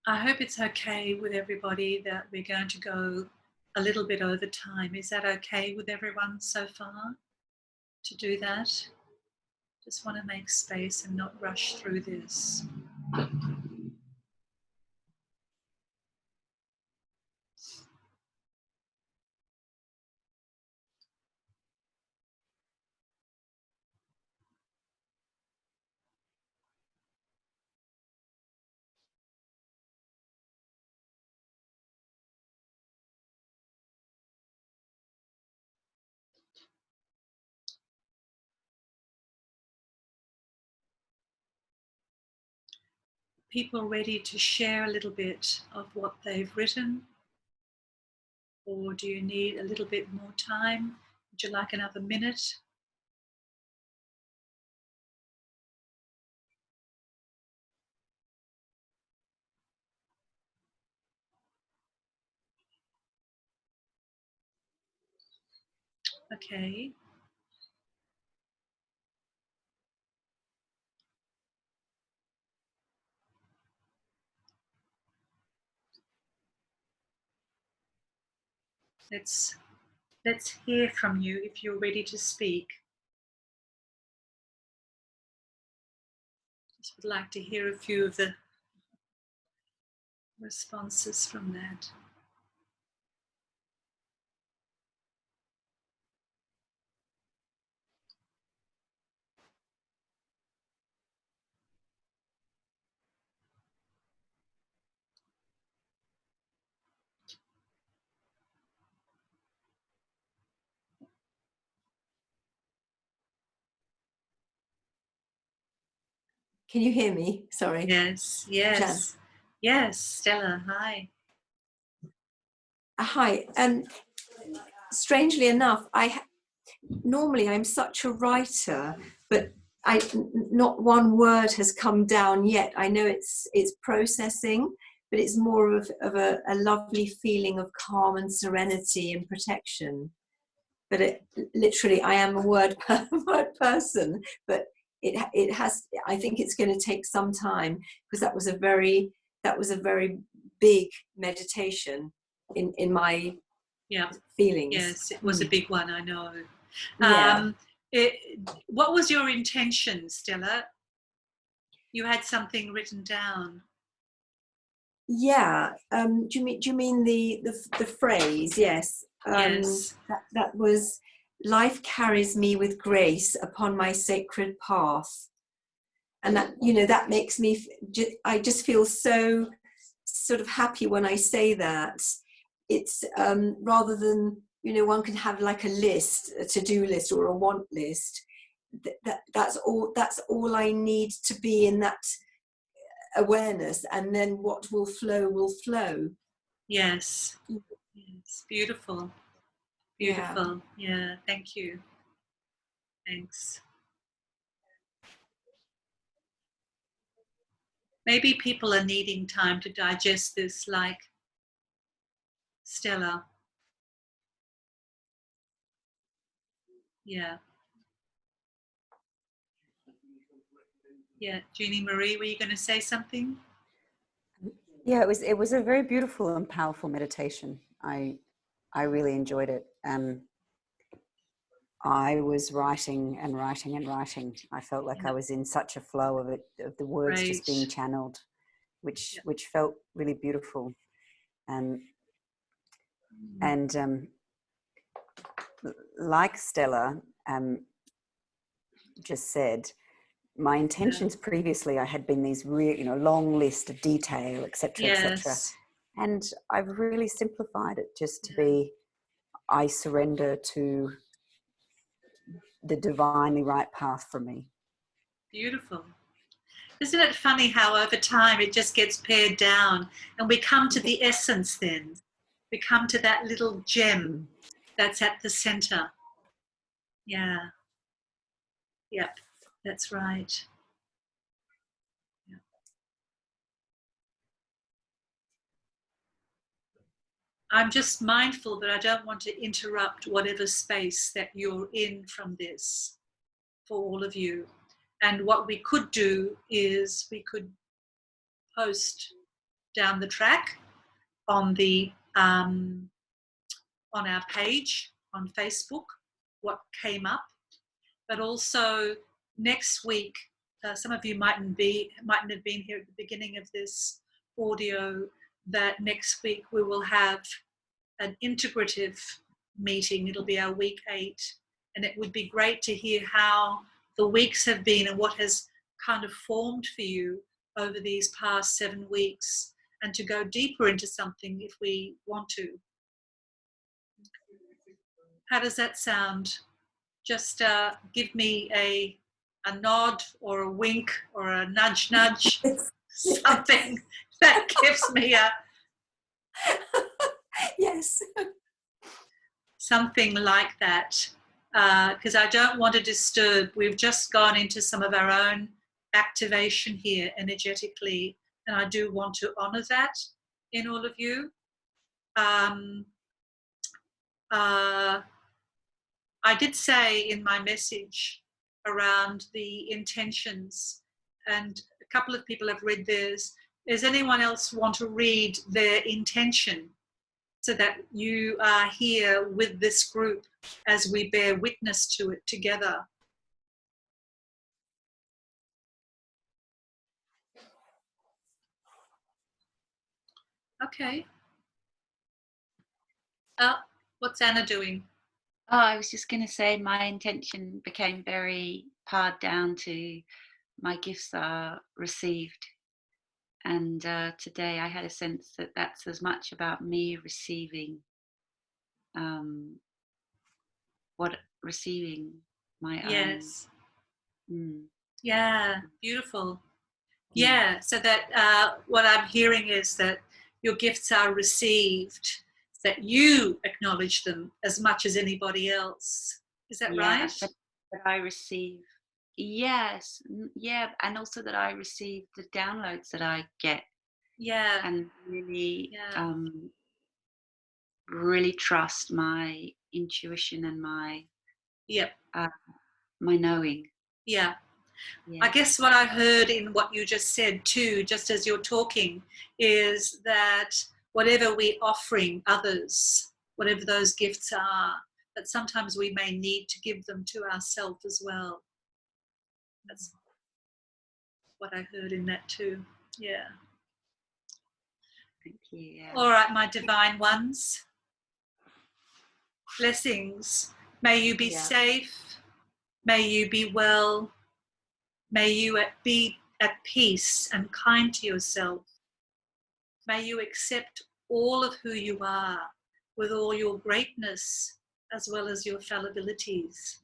I hope it's okay with everybody that we're going to go a little bit over time. Is that okay with everyone so far to do that? Just want to make space and not rush through this. People ready to share a little bit of what they've written? Or do you need a little bit more time? Would you like another minute? Okay. Let's hear from you if you're ready to speak. Just would like to hear a few of the responses from that. Can you hear me? Sorry. Yes, Jan. yes, yes. Stella, hi. Hi. Strangely enough, normally I'm such a writer, but not one word has come down yet. I know it's processing, but it's more of a lovely feeling of calm and serenity and protection. But literally, I am a word person, but it has. I think it's going to take some time, because that was a very big meditation in my Yeah, feelings. yes, it was a big one, I know. Yeah. What was your intention, Stella? You had something written down. Yeah. Do you mean the phrase? Yes. Yes, That was, life carries me with grace upon my sacred path, and that, that makes me. I just feel so sort of happy when I say that. It's rather than, one can have like a list, a to-do list or a want list. That's all I need to be in that awareness, and then what will flow. yes, yes. Beautiful, Yeah. beautiful. Yeah, thank you. Thanks. Maybe people are needing time to digest this, like Stella. Yeah. Yeah, Jeannie Marie, were you going to say something? Yeah, it was a very beautiful and powerful meditation. I really enjoyed it. I was writing and writing and writing. I felt like I was in such a flow of it, of the words just being Great. channeled, which felt really beautiful. And like Stella just said, my intentions previously, I had been these real, long list of detail, etc., etc. Yes. And I've really simplified it just to be, I surrender to the divinely right path for me. Beautiful. Isn't it funny how over time it just gets pared down and we come to the essence then? We come to that little gem that's at the center. Yeah. Yep. That's right. Yeah. I'm just mindful that I don't want to interrupt whatever space that you're in from this for all of you. And what we could do is we could post down the track on the on our page on Facebook what came up, but also next week, some of you mightn't have been here at the beginning of this audio. That next week we will have an integrative meeting. It'll be our week 8, and it would be great to hear how the weeks have been and what has kind of formed for you over these past 7 weeks, and to go deeper into something if we want to. How does that sound? Just give me a nod or a wink or a nudge, something that gives me a Yes. something like that, because I don't want to disturb. We've just gone into some of our own activation here energetically, and I do want to honor that in all of you. Uh, I did say in my message around the intentions, and a couple of people have read theirs. Does anyone else want to read their intention so that you are here with this group as we bear witness to it together? Okay. What's Anna doing? Oh, I was just going to say my intention became very pared down to my gifts are received. And today I had a sense that that's as much about me receiving receiving my own. Yes. Yeah, beautiful. Yeah, so that what I'm hearing is that your gifts are received, that you acknowledge them as much as anybody else. Is that Yeah, right? that I receive, yes, yeah, and also that I receive the downloads that I get, Yeah, and really, yeah, really trust my intuition and yep, uh, my knowing. yeah. I Yeah, guess what I heard in what you just said too, just as you're talking, is that whatever we're offering others, whatever those gifts are, that sometimes we may need to give them to ourselves as well. That's what I heard in that too. Yeah. thank you. Yeah. All right, my divine ones. Blessings. May you be Yeah. safe. May you be well. May you be at peace and kind to yourself. May you accept all of who you are with all your greatness as well as your fallibilities.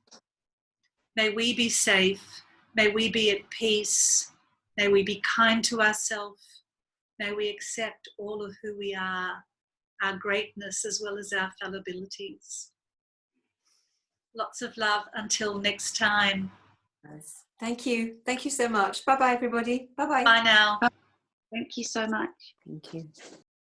May we be safe. May we be at peace. May we be kind to ourselves. May we accept all of who we are, our greatness as well as our fallibilities. Lots of love until next time. Nice. Thank you. Thank you so much. Bye bye, everybody. Bye bye. Bye now. Thank you so much. Thank you.